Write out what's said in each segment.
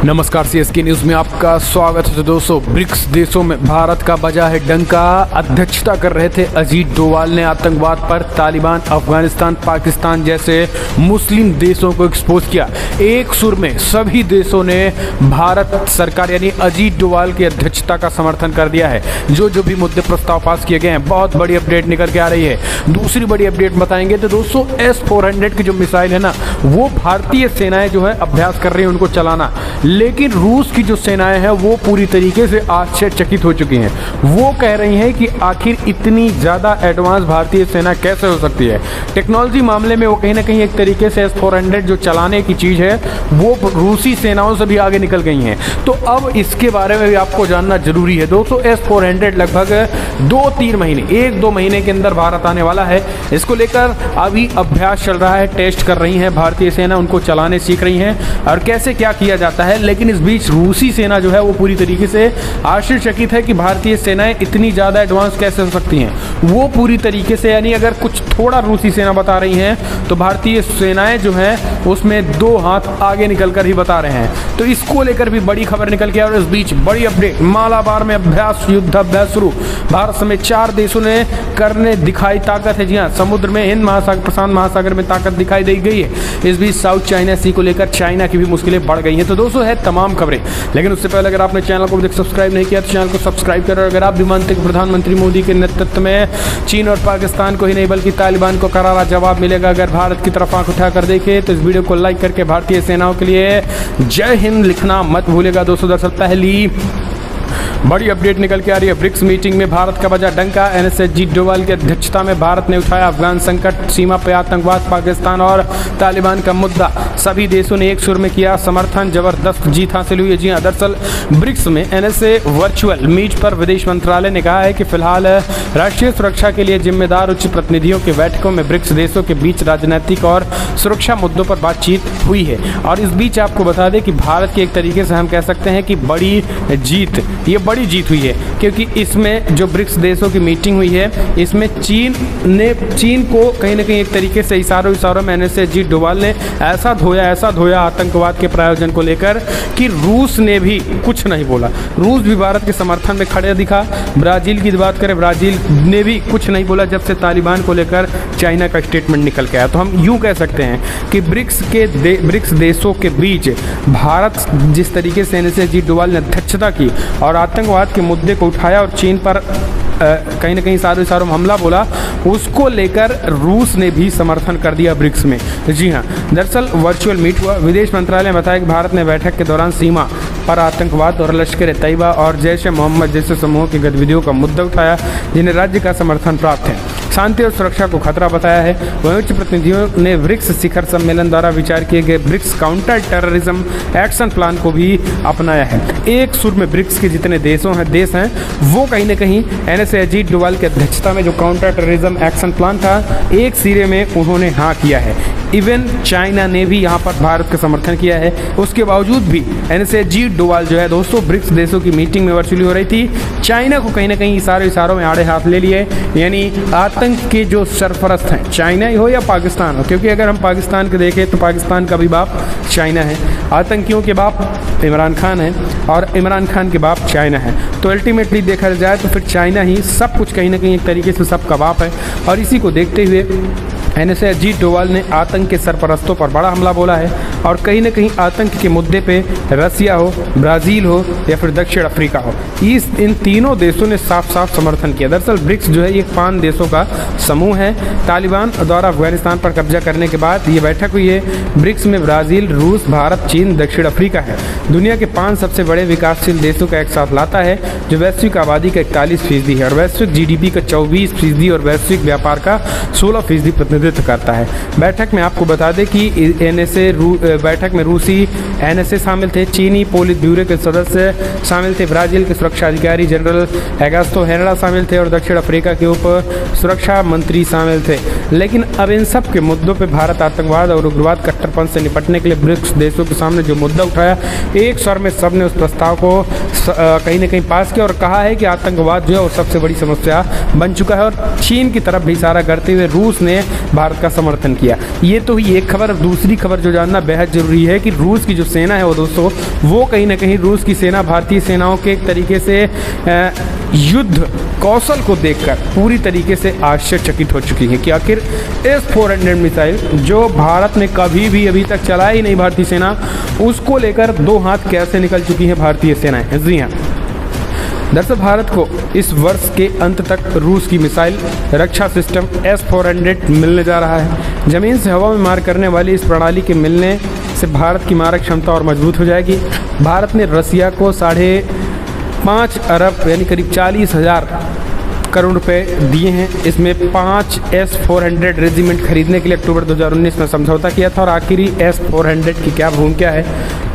नमस्कार, CSK news में आपका स्वागत है। तो दोस्तों, ब्रिक्स देशों में भारत का बजा है डंका। अध्यक्षता कर रहे थे अजीत डोवाल ने आतंकवाद पर तालिबान, अफगानिस्तान, पाकिस्तान जैसे मुस्लिम देशों को एक्सपोज किया। एक सुर में सभी देशों ने भारत सरकार यानी अजीत डोवाल की अध्यक्षता का समर्थन कर दिया है। जो भी मुद्दे प्रस्ताव पास किए गए हैं, बहुत बड़ी अपडेट निकल के आ रही है। दूसरी बड़ी अपडेट बताएंगे तो दोस्तों, S-400 की जो मिसाइल है ना, वो भारतीय सेनाएं जो है अभ्यास कर रही है उनको चलाना, लेकिन रूस की जो सेनाएं हैं वो पूरी तरीके से आश्चर्यचकित हो चुकी हैं। वो कह रही हैं कि आखिर इतनी ज़्यादा एडवांस भारतीय सेना कैसे हो सकती है। टेक्नोलॉजी मामले में वो कहीं ना कहीं एक तरीके से S-400 जो चलाने की चीज़ है वो रूसी सेनाओं से भी आगे निकल गई हैं। तो अब इसके बारे में भी आपको जानना जरूरी है। दोस्तों, S-400 लगभग 2-3 महीने, 1-2 महीने के अंदर भारत आने वाला है। इसको लेकर अभी अभ्यास चल रहा है, टेस्ट कर रही है भारतीय सेना, उनको चलाने सीख रही हैं और कैसे क्या किया जाता है। लेकिन इस बीच रूसी सेना जो है वो पूरी तरीके से आश्चर्यचकित है कि भारतीय सेनाएं इतनी ज़्यादा एडवांस कैसे हो सकती हैं। वो पूरी तरीके से, यानी अगर कुछ थोड़ा रूसी सेना बता रही हैं तो भारतीय सेनाएं जो हैं उसमें 2 हाथ आगे निकलकर ही बता रहे हैं। तो इसको लेकर भी बड़ी खबर निकल के, और इस बीच बड़ी अपडेट, मालाबार में युद्धाभ्यास शुरू। भारत समेत 4 देशों ने करने दिखाई ताकत है। जी हाँ, समुद्र में, हिंद महासागर, प्रशांत महासागर में ताकत दिखाई दी गई है। इस बीच साउथ चाइना सी को लेकर चाइना की भी मुश्किलें बढ़ गई हैं। तो दोस्तों, है तमाम खबरें, लेकिन उससे पहले अगर आपने चैनल को अभी तक सब्सक्राइब नहीं किया तो चैनल को सब्सक्राइब करें। अगर आप भी मानते हैं कि प्रधानमंत्री मोदी के नेतृत्व में चीन और पाकिस्तान को ही नहीं बल्कि तालिबान को करारा जवाब मिलेगा, अगर भारत की तरफ आंख उठाकर देखें तो इस वीडियो को लाइक करके भारतीय सेनाओं के लिए जय हिंद लिखना मत भूलेगा। दोस्तों, दरअसल पहली बड़ी अपडेट निकल के आ रही है। ब्रिक्स मीटिंग में भारत का बजा डंका। अजीत डोवाल की अध्यक्षता में भारत ने उठाया अफगान संकट, सीमा पे आतंकवाद, पाकिस्तान और तालिबान का मुद्दा। सभी देशों ने एक सुर में किया समर्थन। जबरदस्त जीत हासिल हुई है। जी हाँ, दरअसल ब्रिक्स में NSA वर्चुअल मीट पर विदेश मंत्रालय ने कहा है कि फिलहाल राष्ट्रीय सुरक्षा के लिए जिम्मेदार उच्च प्रतिनिधियों की बैठकों में ब्रिक्स देशों के बीच राजनीतिक और सुरक्षा मुद्दों पर बातचीत हुई है। और इस बीच आपको बता दें कि भारत की एक तरीके से हम कह सकते हैं कि बड़ी जीत हुई है, क्योंकि इसमें जो ब्रिक्स देशों की मीटिंग हुई है, इसमें चीन को कहीं ना कहीं एक तरीके से इशारों में NSA अजीत डोवाल ने ऐसा धोया आतंकवाद के प्रायोजन को लेकर कि रूस ने भी कुछ नहीं बोला। रूस भी भारत के समर्थन में खड़े दिखा। ब्राज़ील की बात करें, ब्राज़ील ने भी कुछ नहीं बोला जब से तालिबान को लेकर चाइना का स्टेटमेंट निकल के आया। तो हम यूँ कह सकते हैं कि ब्रिक्स देशों के बीच भारत जिस तरीके से NSA अजीत डोवाल ने अध्यक्षता की और आतंकवाद के मुद्दे को उठाया और चीन पर कहीं ना कहीं इशारों में हमला बोला, उसको लेकर रूस ने भी समर्थन कर दिया ब्रिक्स में। जी हाँ, दरअसल वर्चुअल मीट हुआ। विदेश मंत्रालय ने बताया कि भारत ने बैठक के दौरान सीमा पर आतंकवाद और लश्कर-ए-तैयबा और जैश-ए-मोहम्मद जैसे समूहों की गतिविधियों का मुद्दा उठाया, जिन्हें राज्य का समर्थन प्राप्त है, शांति और सुरक्षा को खतरा बताया है। वहीं उच्च प्रतिनिधियों ने ब्रिक्स शिखर सम्मेलन द्वारा विचार किए गए BRICS counter terrorism action plan को भी अपनाया है। एक सुर में ब्रिक्स के जितने देश हैं वो कहीं ना कहीं NSA अजीत डोवाल की अध्यक्षता में जो काउंटर टेररिज्म एक्शन प्लान था, एक सिरे में उन्होंने हाँ किया है। इवन चाइना ने भी यहाँ पर भारत का समर्थन किया है। उसके बावजूद भी NSA अजीत डोवाल जो है दोस्तों, ब्रिक्स देशों की मीटिंग में वर्चुअली हो रही थी, चाइना को कहीं ना कहीं इशारों में आड़े हाथ ले लिए। यानी आतंक के जो सरपरस्त हैं, चाइना ही हो या पाकिस्तान हो, क्योंकि अगर हम पाकिस्तान को देखें तो पाकिस्तान का भी बाप चाइना है, आतंकियों के बाप इमरान खान है और इमरान खान के बाप चाइना है। तो अल्टीमेटली देखा जाए तो फिर चाइना ही सब कुछ कहीं ना कहीं एक तरीके से सबका बाप है। और इसी को देखते हुए NSA अजीत डोवाल ने आतंक के सरपरस्तों पर बड़ा हमला बोला है और कहीं ना कहीं आतंक के मुद्दे पे रसिया हो, ब्राज़ील हो या फिर दक्षिण अफ्रीका हो, इन तीनों देशों ने साफ समर्थन किया। दरअसल ब्रिक्स जो है ये 5 देशों का समूह है। तालिबान द्वारा अफगानिस्तान पर कब्जा करने के बाद ये बैठक हुई है। ब्रिक्स में ब्राज़ील, रूस, भारत, चीन, दक्षिण अफ्रीका है। दुनिया के 5 सबसे बड़े विकासशील देशों का एक साथ लाता है, जो वैश्विक आबादी का 41% है और वैश्विक GDP का 24% और वैश्विक व्यापार का 16% प्रतिनिधित्व करता है। बैठक में आपको बता दें कि बैठक में रूसी NSA शामिल थे, चीनी पोलित ब्यूरो के सदस्य शामिल थे, ब्राज़ील के सुरक्षा अधिकारी जनरल एगस्टो हेरेरा शामिल थे और दक्षिण अफ्रीका के उप सुरक्षा मंत्री शामिल थे। लेकिन अब इन सब के मुद्दों पर भारत आतंकवाद और उग्रवाद कट्टरपंथ से निपटने के लिए ब्रिक्स देशों के सामने जो मुद्दा उठाया, एक स्वर में सब ने उस प्रस्ताव को कहीं न कहीं पास किया और कहा है कि आतंकवाद जो है वो सबसे बड़ी समस्या बन चुका है। और चीन की तरफ भी इशारा करते हुए रूस ने भारत का समर्थन किया। ये तो हुई एक खबर। दूसरी खबर जो जानना बेहद जरूरी है कि रूस की जो सेना है वो दोस्तों, वो कहीं ना कहीं रूस की सेना भारतीय सेनाओं के एक तरीके से युद्ध कौशल को देखकर पूरी तरीके से आश्चर्यचकित हो चुकी है कि आखिर S-400 मिसाइल जो भारत ने कभी भी अभी तक चलाई ही नहीं भारतीय सेना, उसको लेकर दो हाथ कैसे निकल चुकी है भारतीय सेनाएं। जी हाँ, दरअसल भारत को इस वर्ष के अंत तक रूस की मिसाइल रक्षा सिस्टम S-400 मिलने जा रहा है। जमीन से हवा में मार करने वाली इस प्रणाली के मिलने से भारत की मारक क्षमता और मजबूत हो जाएगी। भारत ने रसिया को 5.5 अरब यानी करीब 40,000 करोड़ रुपए दिए हैं। इसमें 5 S-400 रेजिमेंट खरीदने के लिए अक्टूबर 2019 में समझौता किया था। और आखिरी S-400 की क्या भूमिका है?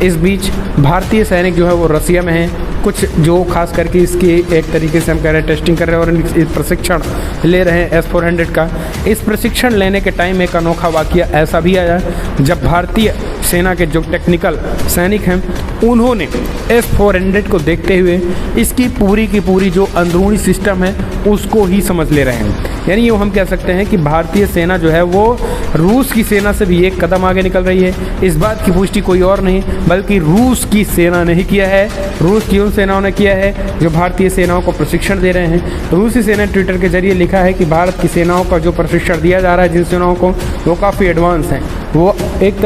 इस बीच भारतीय सैनिक जो है वो रसिया में हैं, कुछ जो खास करके इसकी एक तरीके से हम कह रहे हैं टेस्टिंग कर रहे हैं और इस प्रशिक्षण ले रहे हैं S-400 का। इस प्रशिक्षण लेने के टाइम एक अनोखा वाकया ऐसा भी आया जब भारतीय सेना के जो टेक्निकल सैनिक हैं उन्होंने S-400 को देखते हुए इसकी पूरी की पूरी जो अंदरूनी सिस्टम है उसको ही समझ ले रहे हैं। यानी यूँ हम कह सकते हैं कि भारतीय सेना जो है वो रूस की सेना से भी एक कदम आगे निकल रही है। इस बात की पुष्टि कोई और नहीं बल्कि रूस की सेना ने ही किया है। रूस की उन सेनाओं ने किया है जो भारतीय सेनाओं को प्रशिक्षण दे रहे हैं। रूसी सेना ने ट्विटर के जरिए लिखा है कि भारत की सेनाओं का जो प्रशिक्षण दिया जा रहा है जिन सेनाओं को, वो काफ़ी एडवांस हैं, वो एक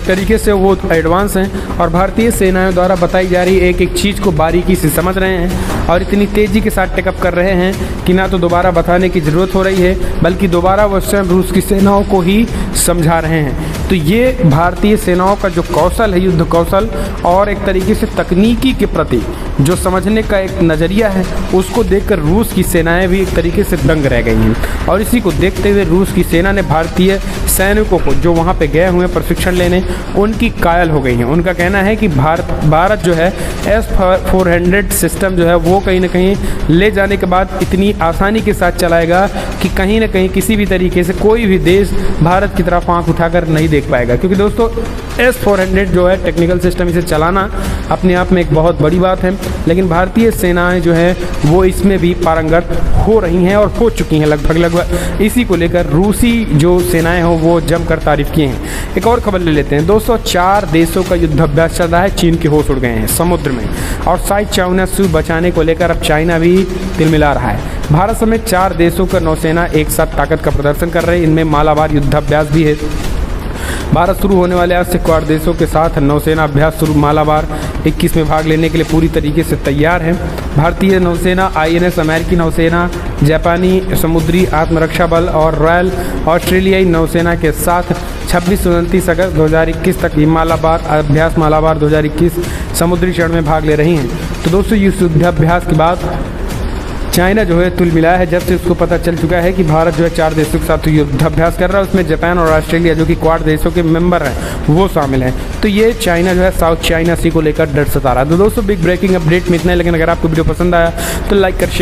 तरीके से वो एडवांस हैं और भारतीय सेनाओं द्वारा बताई जा रही एक एक चीज़ को बारीकी से समझ रहे हैं और इतनी तेज़ी के साथ टेकअप कर रहे हैं कि ना तो दोबारा बताने की ज़रूरत हो रही है बल्कि दोबारा वो स्वयं रूस की सेनाओं को ही समझा रहे हैं। तो ये भारतीय सेनाओं का जो कौशल है, युद्ध कौशल और एक तरीके से तकनीकी के प्रति जो समझने का एक नज़रिया है, उसको देखकर रूस की सेनाएं भी एक तरीके से दंग रह गई हैं। और इसी को देखते हुए रूस की सेना ने भारतीय सैनिकों को जो वहाँ पे गए हुए प्रशिक्षण लेने, उनकी कायल हो गई हैं। उनका कहना है कि भारत जो है S-400 सिस्टम जो है वो कहीं ना कहीं ले जाने के बाद इतनी आसानी के साथ चलाएगा कि कहीं ना कहीं किसी भी तरीके से कोई भी देश भारत की तरफ आंख उठाकर नहीं देख पाएगा। क्योंकि दोस्तों S-400 जो है टेक्निकल सिस्टम, इसे चलाना अपने आप में एक बहुत बड़ी बात है, लेकिन भारतीय सेनाएं जो है वो इसमें भी पारंगत हो रही हैं और हो चुकी हैं लगभग। इसी को लेकर रूसी जो सेनाएं हो वो जमकर तारीफ किए हैं। एक और खबर ले लेते हैं दोस्तों। 4 देशों का युद्धाभ्यास चल रहा है। चीन के होश उड़ गए हैं समुद्र में और साइड चाइना से बचाने को लेकर अब चाइना भी तिलमिला रहा है। भारत समेत 4 देशों का नौसेना एक साथ ताकत का प्रदर्शन कर रहे हैं। इनमें मालाबार युद्धाभ्यास भी है। भारत शुरू होने वाले आज से क्वाड देशों के साथ नौसेना अभ्यास शुरू मालाबार 21 में भाग लेने के लिए पूरी तरीके से तैयार है। भारतीय नौसेना, INS अमेरिकी नौसेना, जापानी समुद्री आत्मरक्षा बल और रॉयल ऑस्ट्रेलियाई नौसेना के साथ 26 से 29 अगस्त 2021 तक मालाबार अभ्यास मालाबार 2021 समुद्री चरण में भाग ले रही हैं। तो दोस्तों इस युद्धाभ्यास के बाद चाइना जो है तुल मिला है जब से उसको पता चल चुका है कि भारत जो है 4 देशों के साथ युद्धाभ्यास कर रहा है। उसमें जापान और ऑस्ट्रेलिया जो कि क्वाड देशों के मेंबर हैं वो शामिल हैं। तो ये चाइना जो है साउथ चाइना सी को लेकर डर सता रहा है। तो दोस्तों बिग ब्रेकिंग अपडेट में इतना है, लेकिन अगर आपको वीडियो पसंद आया तो लाइक कर शेयर